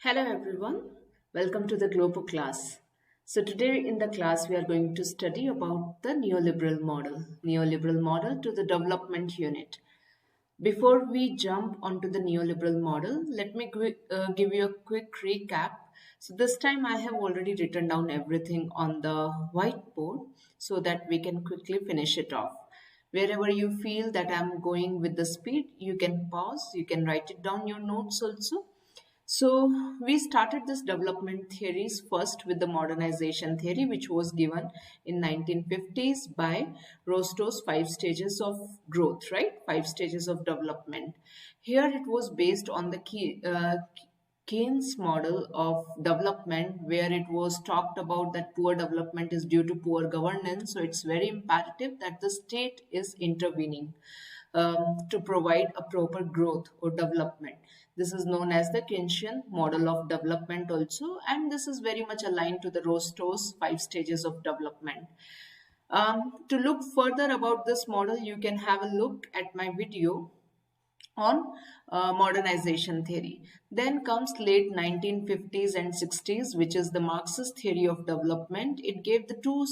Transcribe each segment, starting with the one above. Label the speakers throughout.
Speaker 1: Hello everyone, welcome to the Global class. So today in the class we are going to study about the neoliberal model to the development unit. Before we jump onto the neoliberal model, let me give you a quick recap. So this time I have already written down everything on the whiteboard so that we can quickly finish it off. Wherever you feel that I'm going with the speed, you can pause, you can write it down your notes also. So we started this development theories first with the modernization theory, which was given in 1950s by Rostow's five stages of growth, right? Five stages of development. Here it was based on the Keynes model of development, where it was talked about that poor development is due to poor governance. So it's very imperative that the state is intervening to provide a proper growth or development. This is known as the Kinshin model of development also, and this is very much aligned to the Rostow's five stages of development. To look further about this model, you can have a look at my video on modernization theory. Then comes late 1950s and 60s, which is the Marxist theory of development. It gave the two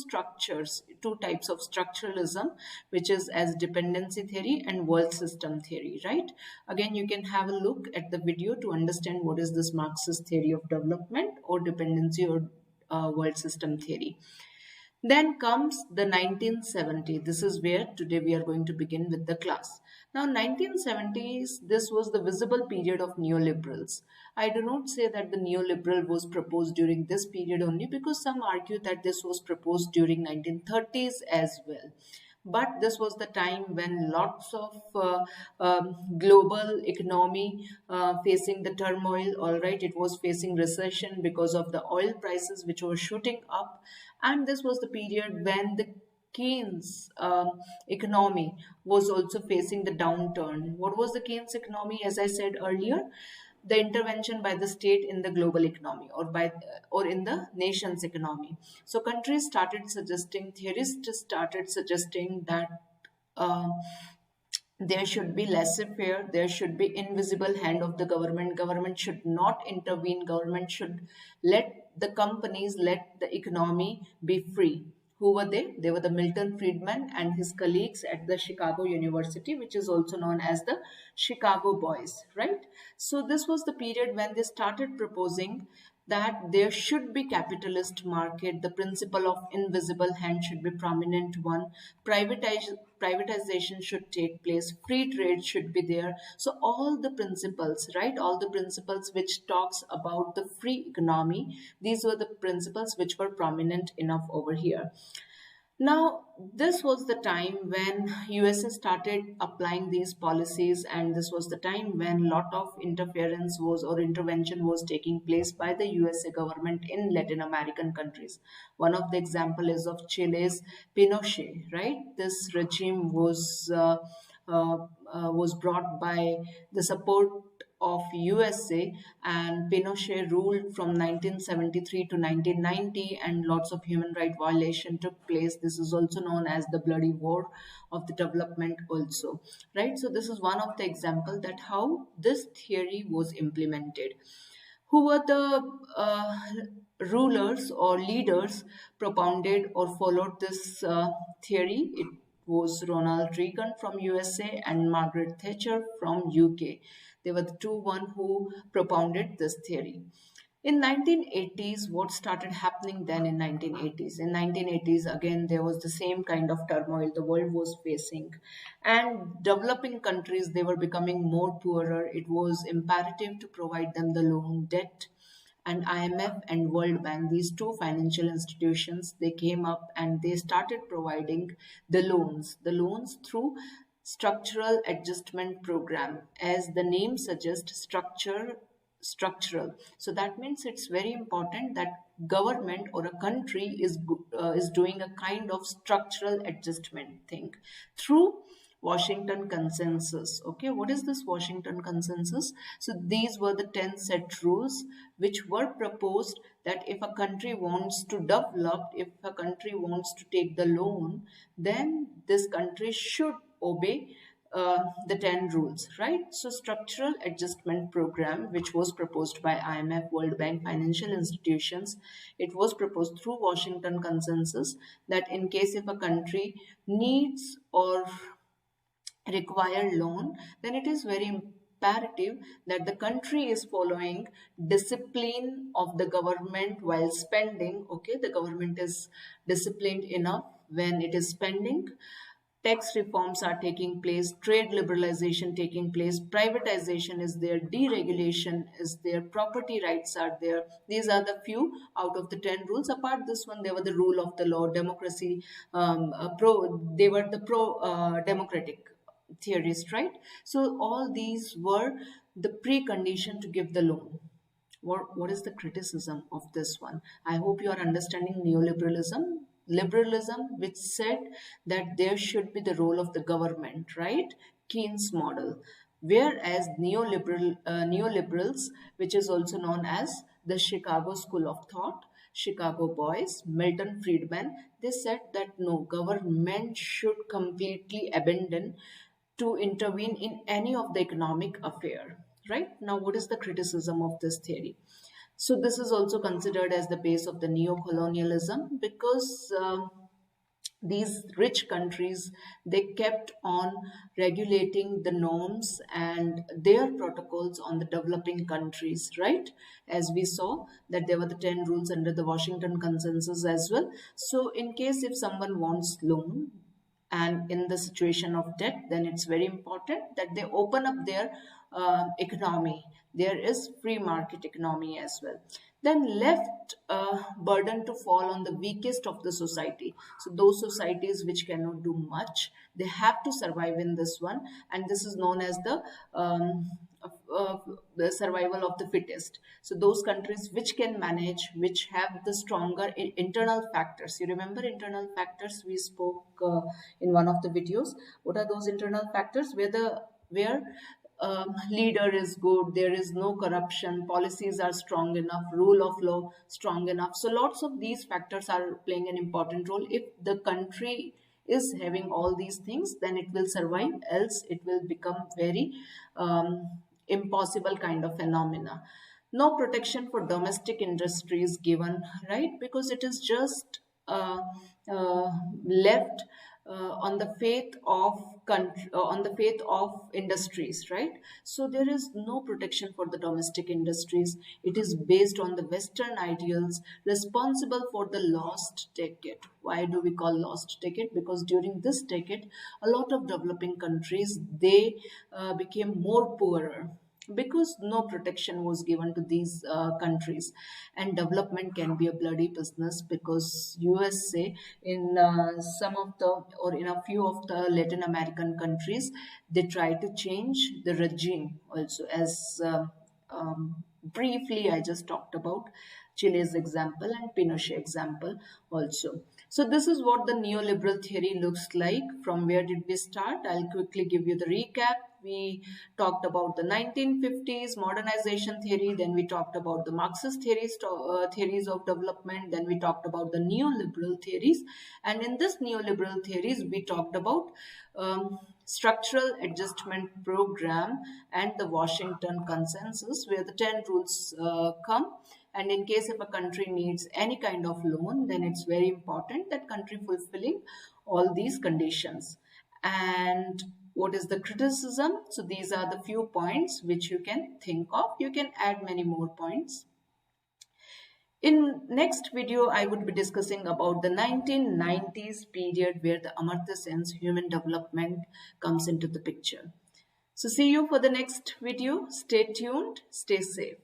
Speaker 1: types of structuralism, which is as dependency theory and world system theory, right? Again, you can have a look at the video to understand what is this Marxist theory of development or dependency or world system theory. Then comes the 1970s. This is where today we are going to begin with the class. Now 1970s, this was the visible period of neoliberals. I do not say that the neoliberal was proposed during this period only, because some argue that this was proposed during 1930s as well. But this was the time when lots of global economy facing the turmoil. All right, it was facing recession because of the oil prices which were shooting up, and this was the period when the Keynes economy was also facing the downturn. What was the Keynes economy? As I said earlier, the intervention by the state in the global economy, or in the nation's economy. So countries started suggesting, theorists started suggesting that uh, there should be laissez-faire, there should be invisible hand of the government should not intervene, government should let the companies, let the economy be free. Who were they? They were the Milton Friedman and his colleagues at the Chicago University, which is also known as the Chicago Boys, right? So this was the period when they started proposing that there should be capitalist market, the principle of invisible hand should be prominent one, privatization should take place, free trade should be there. So all the principles, right, all the principles which talks about the free economy, these were the principles which were prominent enough over here. Now, this was the time when USA started applying these policies, and this was the time when lot of interference was or intervention was taking place by the USA government in Latin American countries. One of the example is of Chile's Pinochet, right? This regime uh, was brought by the support of USA, and Pinochet ruled from 1973 to 1990, and lots of human right violation took place. This is also known as the bloody war of the development also, right? So this is one of the example that how this theory was implemented. Who were the rulers or leaders propounded or followed this theory? It was Ronald Reagan from USA and Margaret Thatcher from UK. They were the one who propounded this theory. In 1980s, what started happening then in 1980s? In 1980s, again, there was the same kind of turmoil the world was facing. And developing countries, they were becoming more poorer. It was imperative to provide them the loan debt, and IMF and World Bank, these two financial institutions, they came up and they started providing the loans through structural adjustment program. As the name suggests, structural. So that means it's very important that government or a country is doing a kind of structural adjustment thing through Washington Consensus. Okay, what is this Washington Consensus? So these were the 10 set rules which were proposed that if a country wants to develop, if a country wants to take the loan, then this country should obey the 10 rules, right? So structural adjustment program, which was proposed by IMF, World Bank, financial institutions, it was proposed through Washington Consensus that in case if a country needs or require loan, then it is very imperative that the country is following discipline of the government while spending. Okay, the government is disciplined enough when it is spending. Tax reforms are taking place, trade liberalization taking place, privatization is there, deregulation is there, property rights are there. These are the few out of the 10 rules. Apart this one, they were the rule of the law, democracy, they were the democratic theorist, right? So all these were the precondition to give the loan. What is the criticism of this one? I hope you are understanding neoliberalism. Liberalism, which said that there should be the role of the government, right? Keynes model. Whereas neoliberals, which is also known as the Chicago School of Thought, Chicago Boys, Milton Friedman, they said that no, government should completely abandon to intervene in any of the economic affair, right? Now, what is the criticism of this theory? So this is also considered as the base of the neo-colonialism because these rich countries, they kept on regulating the norms and their protocols on the developing countries, right? As we saw that there were the 10 rules under the Washington Consensus as well. So in case if someone wants loan, and in the situation of debt, then it's very important that they open up their economy. There is free market economy as well. Then left burden to fall on the weakest of the society. So those societies which cannot do much, they have to survive in this one, and this is known as the survival of the fittest. So those countries which can manage, which have the stronger internal factors. You remember internal factors we spoke in one of the videos. What are those internal factors? Where leader is good, there is no corruption, policies are strong enough, rule of law strong enough. So lots of these factors are playing an important role. If the country is having all these things, then it will survive, else it will become very impossible kind of phenomena. No protection for domestic industries given, right? Because it is just left on the faith of on the faith of industries, right? So there is no protection for the domestic industries. It is based on the Western ideals, responsible for the lost decade. Why do we call lost decade? Because during this decade, a lot of developing countries, they became more poorer, because no protection was given to these countries. And development can be a bloody business, because USA in some of the, or in a few of the Latin American countries, they try to change the regime also. As briefly I just talked about Chile's example and Pinochet example also. So this is what the neoliberal theory looks like. From where did we start? I'll quickly give you the recap. We talked about the 1950s modernization theory, then we talked about the Marxist theories of development, then we talked about the neoliberal theories, and in this neoliberal theories we talked about structural adjustment program and the Washington Consensus, where the 10 rules come. And in case if a country needs any kind of loan, then it's very important that country fulfilling all these conditions. And what is the criticism? So these are the few points which you can think of. You can add many more points. In next video, I would be discussing about the 1990s period, where the Amartya Sen's human development comes into the picture. So see you for the next video. Stay tuned, stay safe.